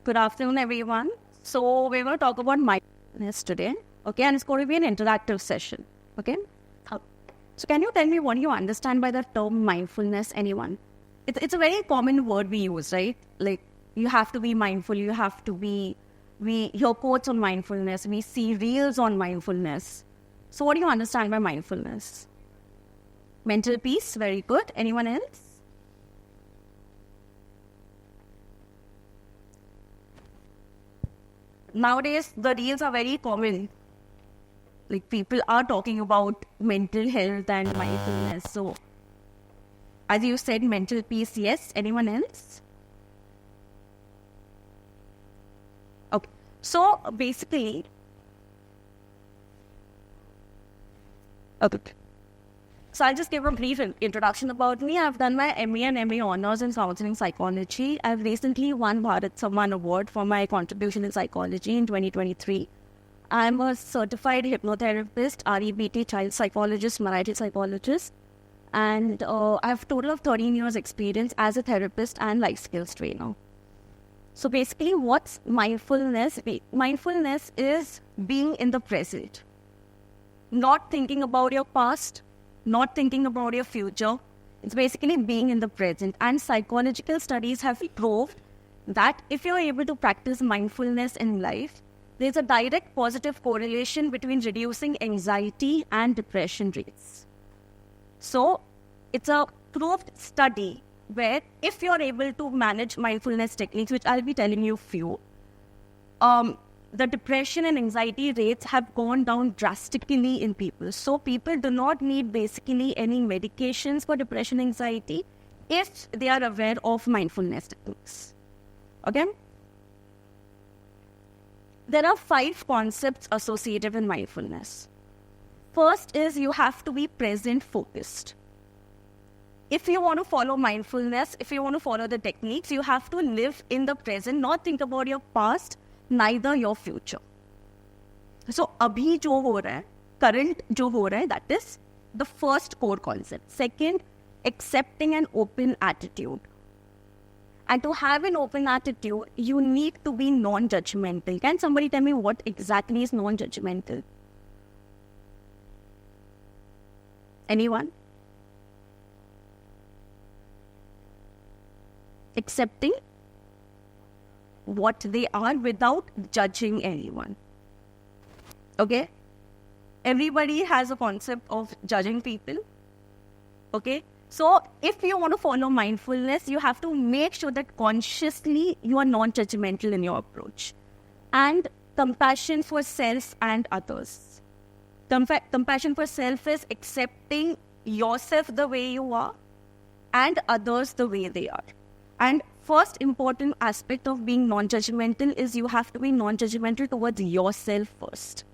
Good afternoon, everyone. So we're going to talk about mindfulness today, okay? And it's going to be an interactive session, okay? So can you tell me what you understand by the term mindfulness, anyone? It's a very common word we use, right? Like, you have to be mindful, you have to be... We hear quotes on mindfulness, we see reels on mindfulness. So what do you understand by mindfulness? Mental peace, very good. Anyone else? Nowadays, the reels are very common. Like, people are talking about mental health and mindfulness. So, as you said, mental peace, yes. Anyone else? Okay. So, basically... Okay. So I'll just give a brief introduction about me. I've done my MA and MA Honours in Counseling Psychology. I've recently won Bharat Samman Award for my contribution in psychology in 2023. I'm a certified hypnotherapist, REBT child psychologist, marital psychologist. And I have a total of 13 years experience as a therapist and life skills trainer. So basically, what's mindfulness? Mindfulness is being in the present. Not thinking about your past, not thinking about your future. It's basically being in the present. And psychological studies have proved that if you're able to practice mindfulness in life, there's a direct positive correlation between reducing anxiety and depression rates. So it's a proved study where if you're able to manage mindfulness techniques, which I'll be telling you few, the depression and anxiety rates have gone down drastically in people. So people do not need basically any medications for depression and anxiety if they are aware of mindfulness techniques. Okay? There are 5 concepts associated with mindfulness. First is you have to be present focused. If you want to follow mindfulness, if you want to follow the techniques, you have to live in the present, not think about your past, neither your future. So, abhi jo ho raha hai, current jo ho raha hai, that is the first core concept. Second, accepting an open attitude. And to have an open attitude, you need to be non-judgmental. Can somebody tell me what exactly is non-judgmental? Anyone? Accepting what they are without judging anyone. Okay? Everybody has a concept of judging people. Okay? So, if you want to follow mindfulness, you have to make sure that consciously you are non-judgmental in your approach. And compassion for self and others. Compassion for self is accepting yourself the way you are and others the way they are. And first important aspect of being non-judgmental is you have to be non-judgmental towards yourself first.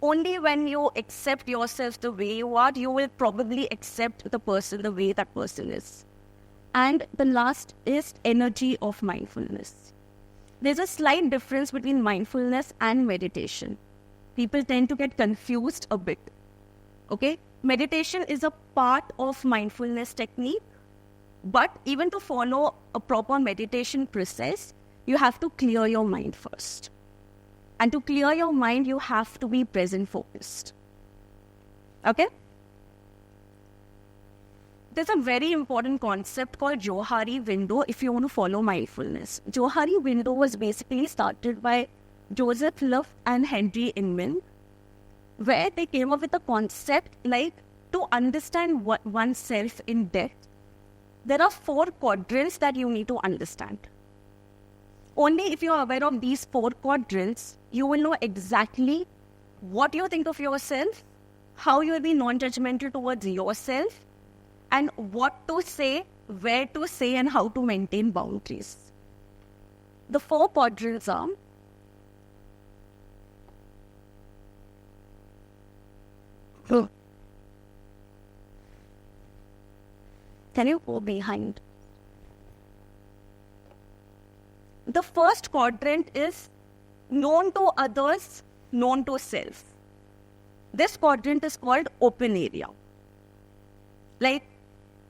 Only when you accept yourself the way you are, you will probably accept the person the way that person is. And the last is energy of mindfulness. There's a slight difference between mindfulness and meditation. People tend to get confused a bit. Okay? Meditation is a part of mindfulness technique. But even to follow a proper meditation process, you have to clear your mind first. And to clear your mind, you have to be present focused. Okay? There's a very important concept called Johari window if you want to follow mindfulness. Johari window was basically started by Joseph Luft and Henry Inman, where they came up with a concept like to understand oneself in depth. There are 4 quadrants that you need to understand. Only if you are aware of these 4 quadrants, you will know exactly what you think of yourself, how you will be non-judgmental towards yourself, and what to say, where to say, and how to maintain boundaries. The 4 quadrants are Can you go behind? The first quadrant is known to others, known to self. This quadrant is called open area. Like,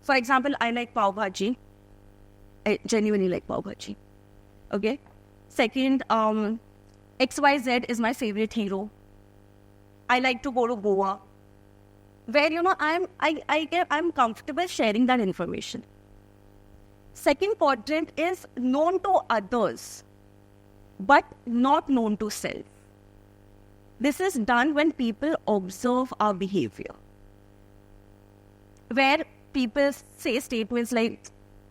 for example, I like pav bhaji. I genuinely like pav bhaji. Okay? Second, XYZ is my favorite hero. I like to go to Goa, where, I'm comfortable sharing that information. Second quadrant is known to others, but not known to self. This is done when people observe our behavior, where people say statements like,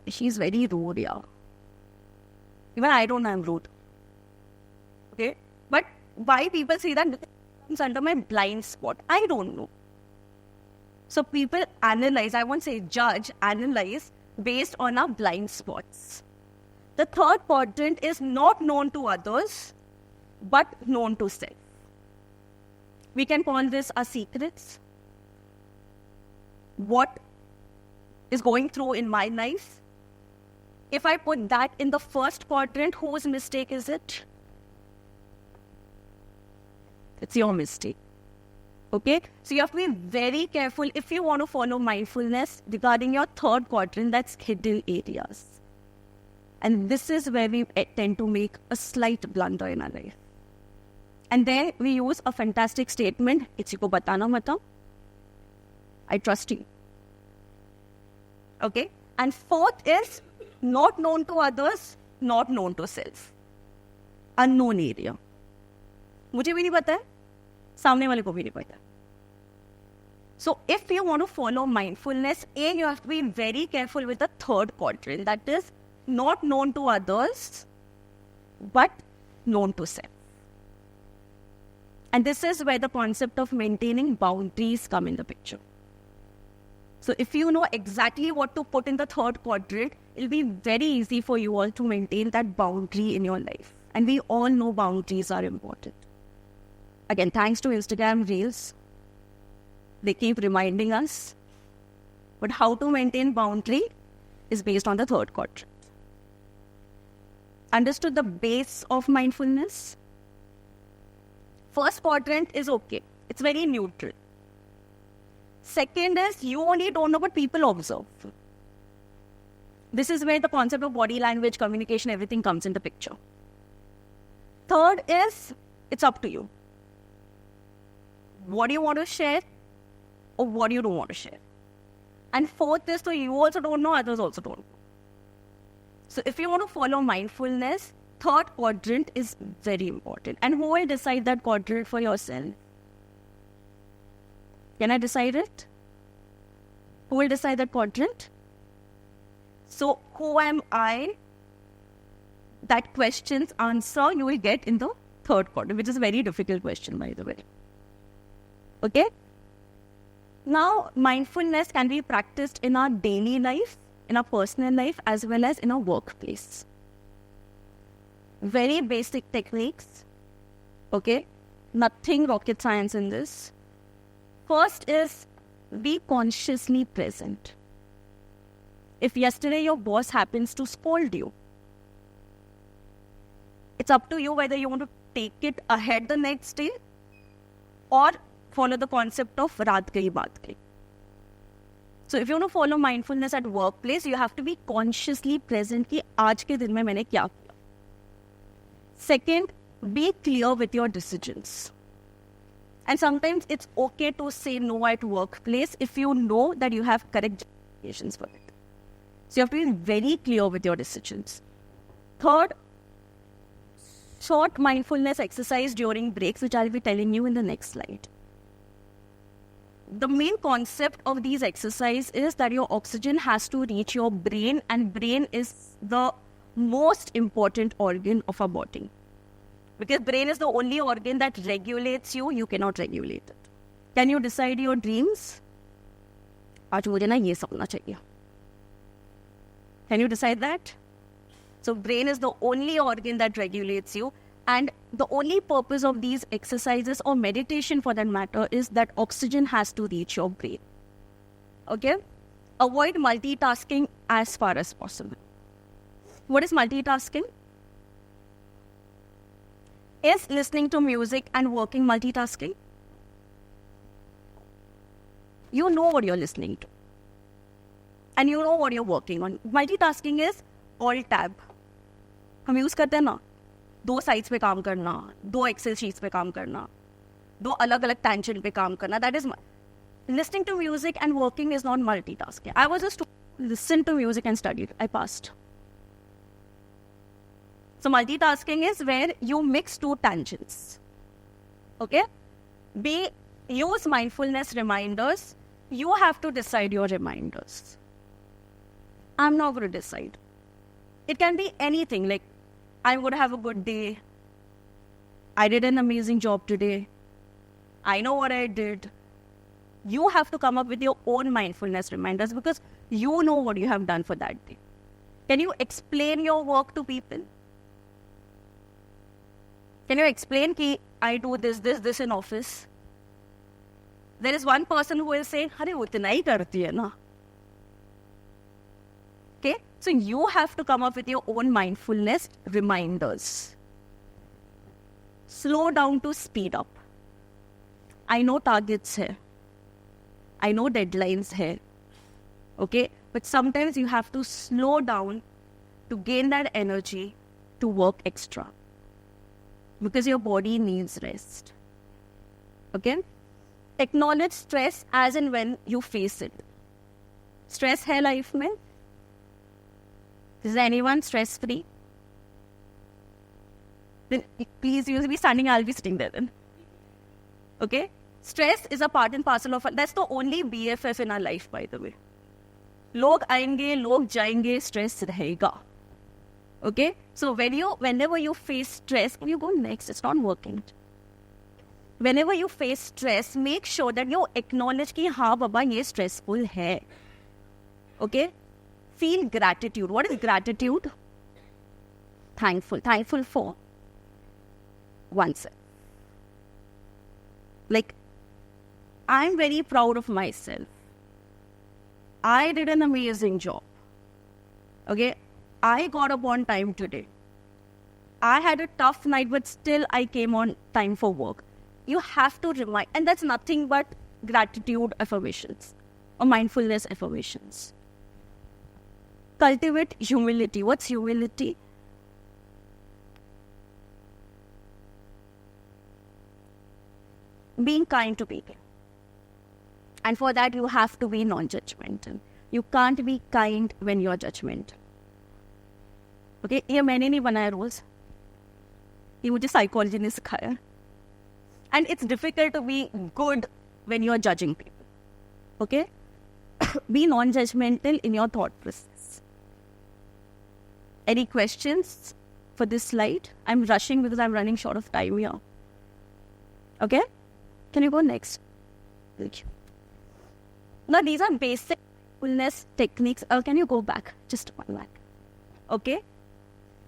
she's very rude, yeah. Even I don't know I'm rude. Okay? But why people say that? It's under my blind spot. I don't know. So people analyze, I won't say judge, analyze based on our blind spots. The third quadrant is not known to others, but known to self. We can call this our secrets. What is going through in my life? If I put that in the first quadrant, whose mistake is it? It's your mistake. Okay? So you have to be very careful if you want to follow mindfulness regarding your third quadrant, that's hidden areas. And this is where we tend to make a slight blunder in our life. And then we use a fantastic statement, "Kiसी को बताना मत, I trust you." Okay? And fourth is not known to others, not known to self. Unknown area. मुझे भी नहीं पता है, सामने वाले को भी नहीं पता है. So if you want to follow mindfulness, you have to be very careful with the third quadrant. That is not known to others, but known to self. And this is where the concept of maintaining boundaries come in the picture. So if you know exactly what to put in the third quadrant, it'll be very easy for you all to maintain that boundary in your life. And we all know boundaries are important. Again, thanks to Instagram Reels, they keep reminding us. But how to maintain boundary is based on the third quadrant. Understood the base of mindfulness? First quadrant is okay. It's very neutral. Second is you only don't know what people observe. This is where the concept of body language, communication, everything comes into picture. Third is it's up to you. What do you want to share or what do you don't want to share? And fourth is so you also don't know, others also don't know. So if you want to follow mindfulness, third quadrant is very important. And who will decide that quadrant for yourself? Can I decide it? Who will decide that quadrant? So who am I? That question's answer you will get in the third quadrant, which is a very difficult question, by the way. Okay? Now, mindfulness can be practiced in our daily life, in our personal life, as well as in our workplace. Very basic techniques. Okay? Nothing rocket science in this. First is be consciously present. If yesterday your boss happens to scold you, it's up to you whether you want to take it ahead the next day or follow the concept of raat gayi baat gayi. So if you want to follow mindfulness at workplace, you have to be consciously present कि आज के दिन में मैंने क्या किया. Second, be clear with your decisions. And sometimes it's okay to say no at workplace if you know that you have correct justifications for it. So you have to be very clear with your decisions. Third, short mindfulness exercise during breaks, which I'll be telling you in the next slide. The main concept of these exercises is that your oxygen has to reach your brain, and brain is the most important organ of our body. Because brain is the only organ that regulates you, you cannot regulate it. Can you decide your dreams? आज मुझे ना ये सपना चाहिए. Can you decide that? So brain is the only organ that regulates you, and the only purpose of these exercises or meditation for that matter is that oxygen has to reach your brain. Okay? Avoid multitasking as far as possible. What is multitasking? Is listening to music and working multitasking? You know what you're listening to. And you know what you're working on. Multitasking is alt tab. हम use करते हैं ना. 2 sites पे काम करना, 2 Excel sheets पे काम करना, 2 अलग-अलग tangent पे काम करना. That is listening to music and working is not multitasking. I was just listen to music and studied. I passed. So multitasking is where you mix 2 tangents. Okay? Use mindfulness reminders. You have to decide your reminders. I'm not going to decide. It can be anything, like I'm going to have a good day. I did an amazing job today. I know what I did. You have to come up with your own mindfulness reminders because you know what you have done for that day. Can you explain your work to people? Can you explain that I do this in office? There is one person who will say, "Arey, utna hi karti hai na." Okay? So you have to come up with your own mindfulness reminders. Slow down to speed up. I know targets hai. I know deadlines hai. Okay? But sometimes you have to slow down to gain that energy to work extra. Because your body needs rest. Okay? Acknowledge stress as and when you face it. Stress hai life mein? Is anyone stress free? Then please, you will be standing, I'll be sitting there then. Okay? Stress is a part and parcel of, that's the only BFF in our life, by the way. Log aayenge, log jayenge, stress rahega. Okay? So whenever you face stress, you go next, it's not working. Whenever you face stress, make sure that you acknowledge ki haan baba ye stressful hai. Okay? Feel gratitude. What is gratitude? Thankful. Thankful for oneself. Like, I'm very proud of myself. I did an amazing job. Okay? I got up on time today. I had a tough night, but still I came on time for work. You have to remind, and that's nothing but gratitude affirmations or mindfulness affirmations. Cultivate humility. What's humility? Being kind to people. And for that, you have to be non-judgmental. You can't be kind when you're judgmental. Okay? ये मैंने नहीं बनाया rules. ये मुझे psychology ने सिखाया. And it's difficult to be good when you're judging people. Okay? Be non-judgmental in your thought process. Any questions for this slide? I'm rushing because I'm running short of time here. Okay? Can you go next? Thank you. Now, these are basic mindfulness techniques. Can you go back? Just one back. Okay?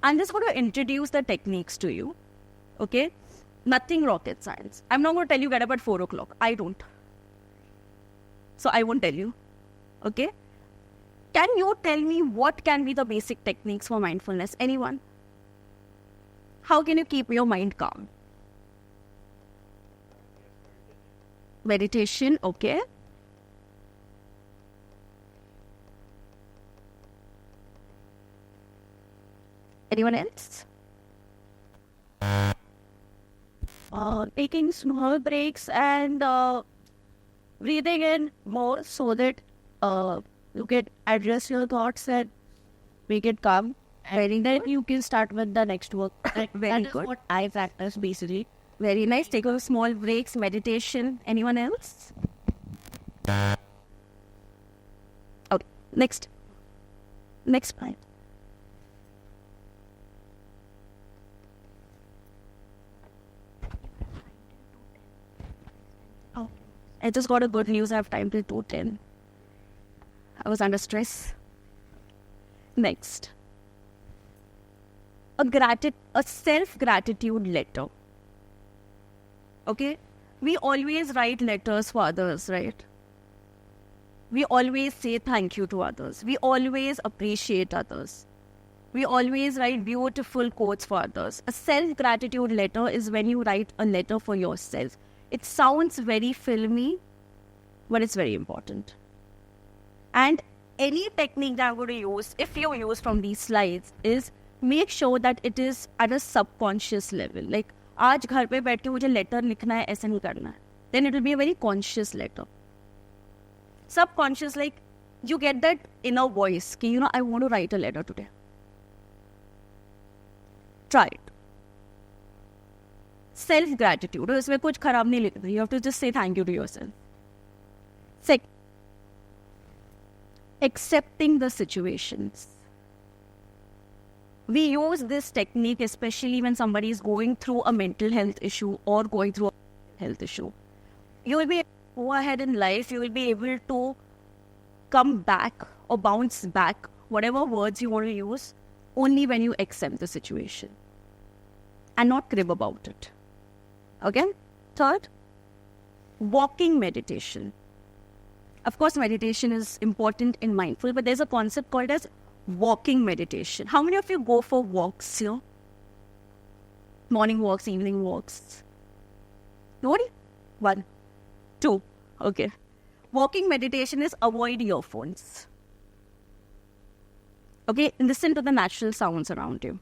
I'm just going to introduce the techniques to you. Okay? Nothing rocket science. I'm not going to tell you get up at 4 o'clock. I don't. So I won't tell you. Okay? Can you tell me what can be the basic techniques for mindfulness? Anyone? How can you keep your mind calm? Meditation, okay. Anyone else? Taking small breaks and breathing in more so that you can address your thoughts and make it calm. And then you can start with the next work. Very good. What I practice basically. Very nice. Take a small breaks, meditation. Anyone else? Okay. Next. Next point. Oh, I just got a good news. I have time till 2:10. I was under stress. Next. A self-gratitude letter. Okay? We always write letters for others, right? We always say thank you to others. We always appreciate others. We always write beautiful quotes for others. A self-gratitude letter is when you write a letter for yourself. It sounds very filmy, but it's very important. And any technique that I'm going to use, if you use from these slides, is make sure that it is at a subconscious level. Like, आज घर पे बैठ के मुझे letter लिखना है, ऐसे नहीं करना है. Then it will be a very conscious letter. Subconscious, like, you get that inner voice, कि, you know, I want to write a letter today. Try it. Self-gratitude. इसमें कुछ खराब नहीं लिखना. You have to just say thank you to yourself. Second, accepting the situations. We use this technique especially when somebody is going through a mental health issue or going through a health issue. You will be able to go ahead in life, you will be able to come back or bounce back, whatever words you want to use, only when you accept the situation and not crib about it. Okay? Third, walking meditation. Of course, meditation is important in mindful, but there's a concept called as walking meditation. How many of you go for walks here? Morning walks, evening walks? Nobody? 1, 2. Okay. Walking meditation is avoid earphones. Okay? Listen to the natural sounds around you.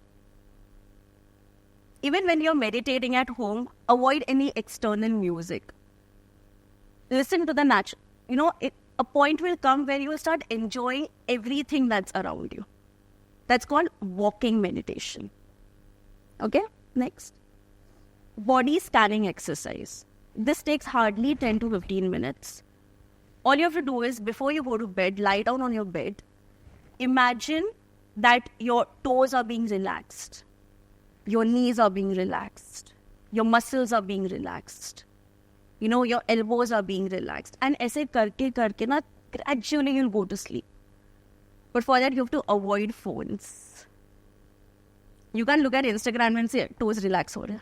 Even when you're meditating at home, avoid any external music. Listen to the natural. You know, a point will come where you will start enjoying everything that's around you. That's called walking meditation. Okay? Next. Body scanning exercise. This takes hardly 10 to 15 minutes. All you have to do is, before you go to bed, lie down on your bed. Imagine that your toes are being relaxed. Your knees are being relaxed. Your muscles are being relaxed. You know, your elbows are being relaxed. And ऐसे करके ना, gradually you'll go to sleep. But for that, you have to avoid phones. You can look at Instagram and say, toes relax हो रहे.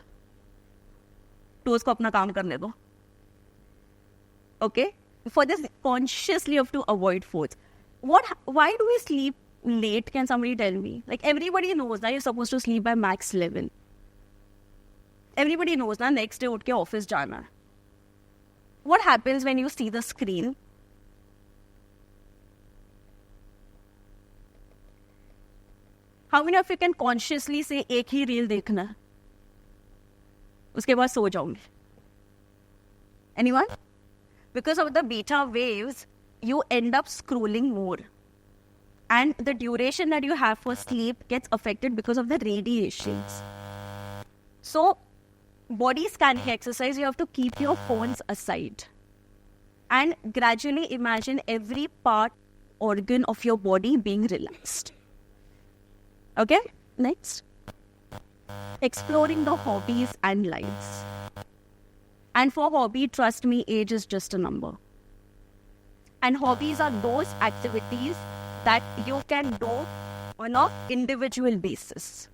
Toes को अपना काम करने दो. Okay? For this, consciously you have to avoid phones. Why do we sleep late? Can somebody tell me? Like, everybody knows that you're supposed to sleep by max 11. Everybody knows that next day उठ के office जाना है. What happens when you see the screen? How many of you can consciously say, एक ही reel देखना है, उसके बाद सो जाऊंगी? Anyone? Because of the beta waves, you end up scrolling more. And the duration that you have for sleep gets affected because of the radiations. So, body scanning exercise, you have to keep your phones aside. And gradually imagine every part, organ of your body being relaxed. Okay? Next. Exploring the hobbies and lives. And for hobby, trust me, age is just a number. And hobbies are those activities that you can do on an individual basis.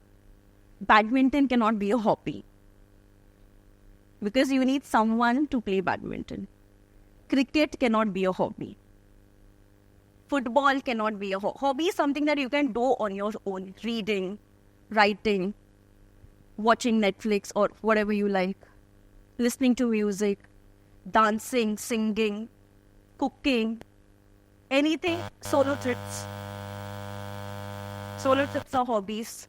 Badminton cannot be a hobby, because you need someone to play badminton. Cricket cannot be a hobby. Football cannot be a hobby. Hobby is something that you can do on your own. Reading, writing, watching Netflix or whatever you like. Listening to music, dancing, singing, cooking, anything. Solo trips. Solo trips are hobbies.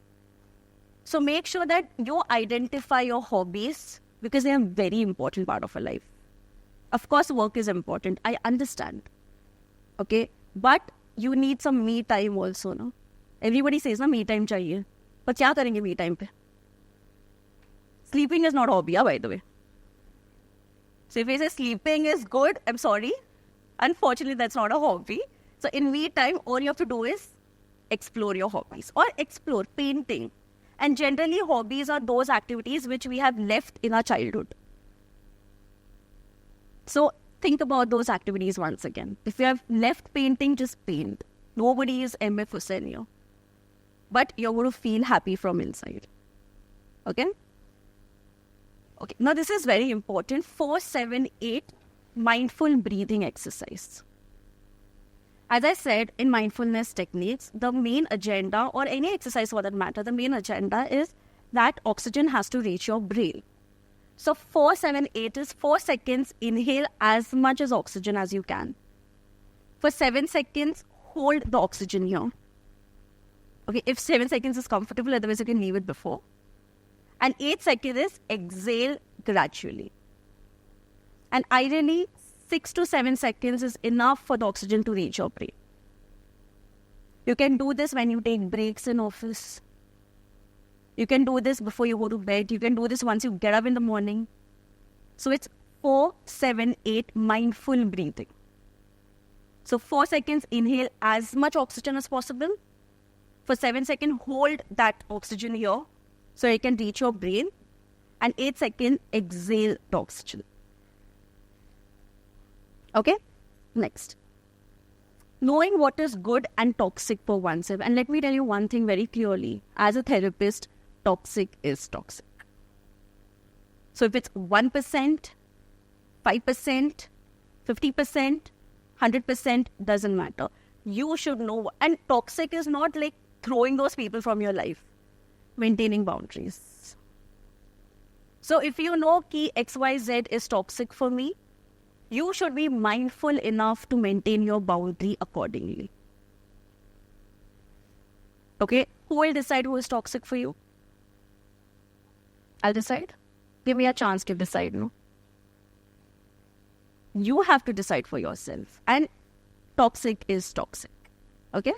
So make sure that you identify your hobbies, because they are a very important part of our life. Of course, work is important. I understand. Okay? But you need some me time also, no? Everybody says, na, me time chahiye. But kya karenge me time pe? Sleeping is not a hobby, by the way. So if you say sleeping is good, I'm sorry. Unfortunately, that's not a hobby. So in me time, all you have to do is explore your hobbies. Or explore painting. And generally, hobbies are those activities which we have left in our childhood. So think about those activities once again. If you have left painting, just paint. Nobody is MF Hussain here. But you're going to feel happy from inside. Okay? Okay. Now this is very important. 4-7-8 mindful breathing exercise. As I said, in mindfulness techniques, the main agenda, or any exercise for that matter, the main agenda is that oxygen has to reach your brain. So 4-7-8 is 4 seconds, inhale as much as oxygen as you can. For 7 seconds, hold the oxygen here. Okay, if 7 seconds is comfortable, otherwise you can leave it before. And 8 seconds is exhale gradually. And ideally, 6 to 7 seconds is enough for the oxygen to reach your brain. You can do this when you take breaks in office. You can do this before you go to bed. You can do this once you get up in the morning. So it's 4, 7, 8 mindful breathing. So 4 seconds, inhale as much oxygen as possible. For 7 seconds, hold that oxygen here so it can reach your brain. And 8 seconds, exhale the oxygen. Okay? Next. Knowing what is good and toxic for oneself. And let me tell you one thing very clearly. As a therapist, toxic is toxic. So if it's 1%, 5%, 50%, 100%, doesn't matter. You should know. And toxic is not like throwing those people from your life. Maintaining boundaries. So if you know key XYZ is toxic for me, you should be mindful enough to maintain your boundary accordingly. Okay? Who will decide who is toxic for you? I'll decide. Give me a chance to decide, no? You have to decide for yourself. And toxic is toxic. Okay?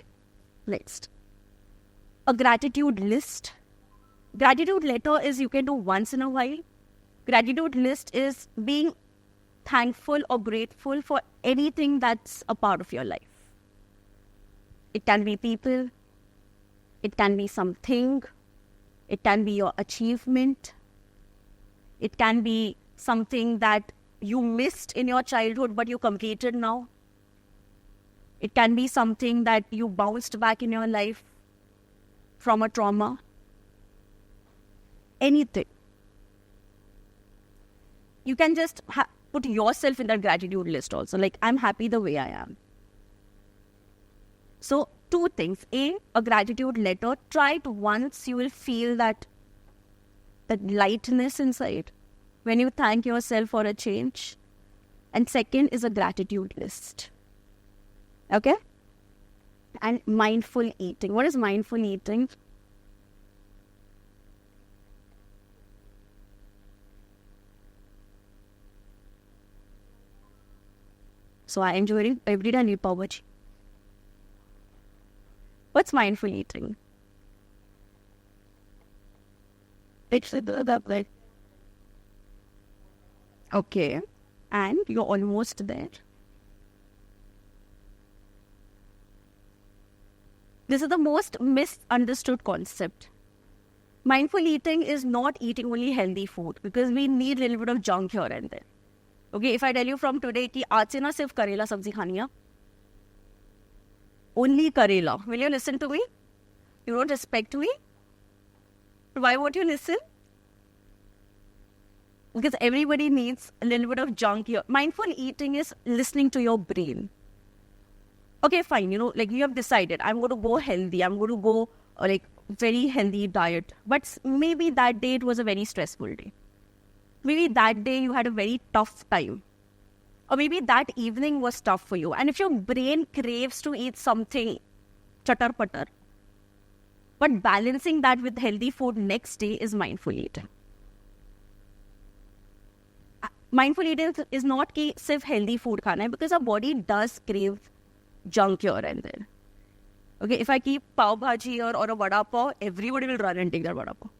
Next. A gratitude list. Gratitude letter is you can do once in a while. Gratitude list is being thankful or grateful for anything that's a part of your life. It can be people. It can be something. It can be your achievement. It can be something that you missed in your childhood but you completed now. It can be something that you bounced back in your life from a trauma. Anything. You can just put yourself in that gratitude list also. Like, I'm happy the way I am. So, 2 things. A gratitude letter. Try it once. You will feel that lightness inside when you thank yourself for a change. And second is a gratitude list. Okay? And mindful eating. What is mindful eating? So I am Johari. Every day I need pav bhaji. What's mindful eating? It's the plate. Okay. And you're almost there. This is the most misunderstood concept. Mindful eating is not eating only healthy food because we need a little bit of junk here and there. Okay, if I tell you from today कि आज से ना सिर्फ करेला सब्जी खानी है, only करेला, will you listen to me? You don't respect me? Why won't you listen? Because everybody needs a little bit of junk here. Mindful eating is listening to your brain. Okay, fine, like you have decided, I'm going to go healthy, I'm going to go like very healthy diet. But maybe that day it was a very stressful day. Maybe that day you had a very tough time. Or maybe that evening was tough for you. And if your brain craves to eat something chatar-patar, but balancing that with healthy food next day is mindful eating. Mindful eating is not कि सिर्फ healthy food खाना है, because our body does crave junk here and there. Okay, if I keep pav bhaji or a vada pav, everybody will run and take that vada pav.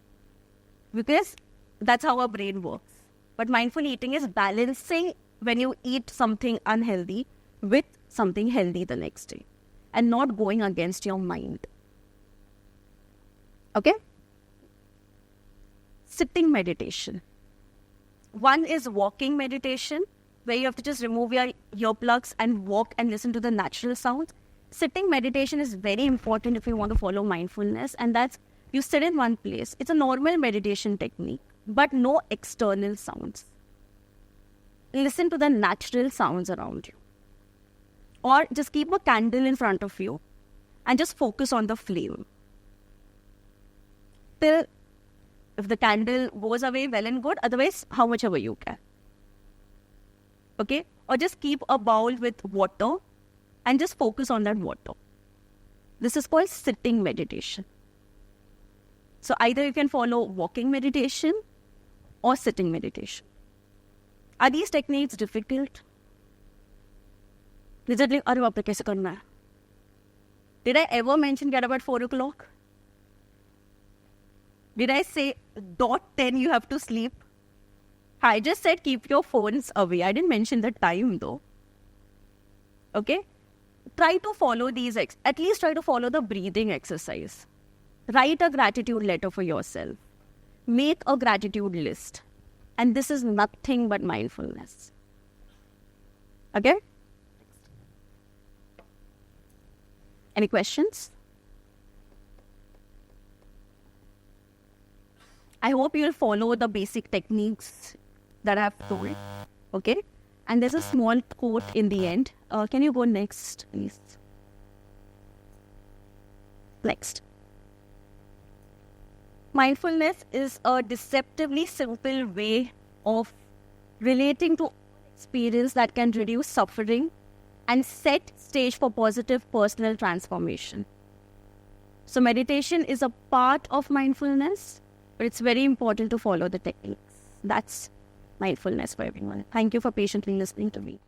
Because that's how our brain works. But mindful eating is balancing when you eat something unhealthy with something healthy the next day. And not going against your mind. Okay? Sitting meditation. One is walking meditation, where you have to just remove your earplugs and walk and listen to the natural sounds. Sitting meditation is very important if you want to follow mindfulness, and that's you sit in one place. It's a normal meditation technique, but no external sounds. Listen to the natural sounds around you. Or just keep a candle in front of you and just focus on the flame. Till if the candle goes away, well and good. Otherwise, how much ever you can. Okay? Or just keep a bowl with water and just focus on that water. This is called sitting meditation. So either you can follow walking meditation or sitting meditation. Are these techniques difficult? Did I ever mention get up at 4 o'clock? Did I say .10 you have to sleep? I just said keep your phones away. I didn't mention the time though. Okay? Try to follow these, at least try to follow the breathing exercise. Write a gratitude letter for yourself. Make a gratitude list. And this is nothing but mindfulness. Okay? Any questions? I hope you'll follow the basic techniques that I have told. Okay? And there's a small quote in the end. Can you go next, please? Next. Mindfulness is a deceptively simple way of relating to experience that can reduce suffering and set stage for positive personal transformation. So meditation is a part of mindfulness, but it's very important to follow the techniques. That's mindfulness for everyone. Thank you for patiently listening to me.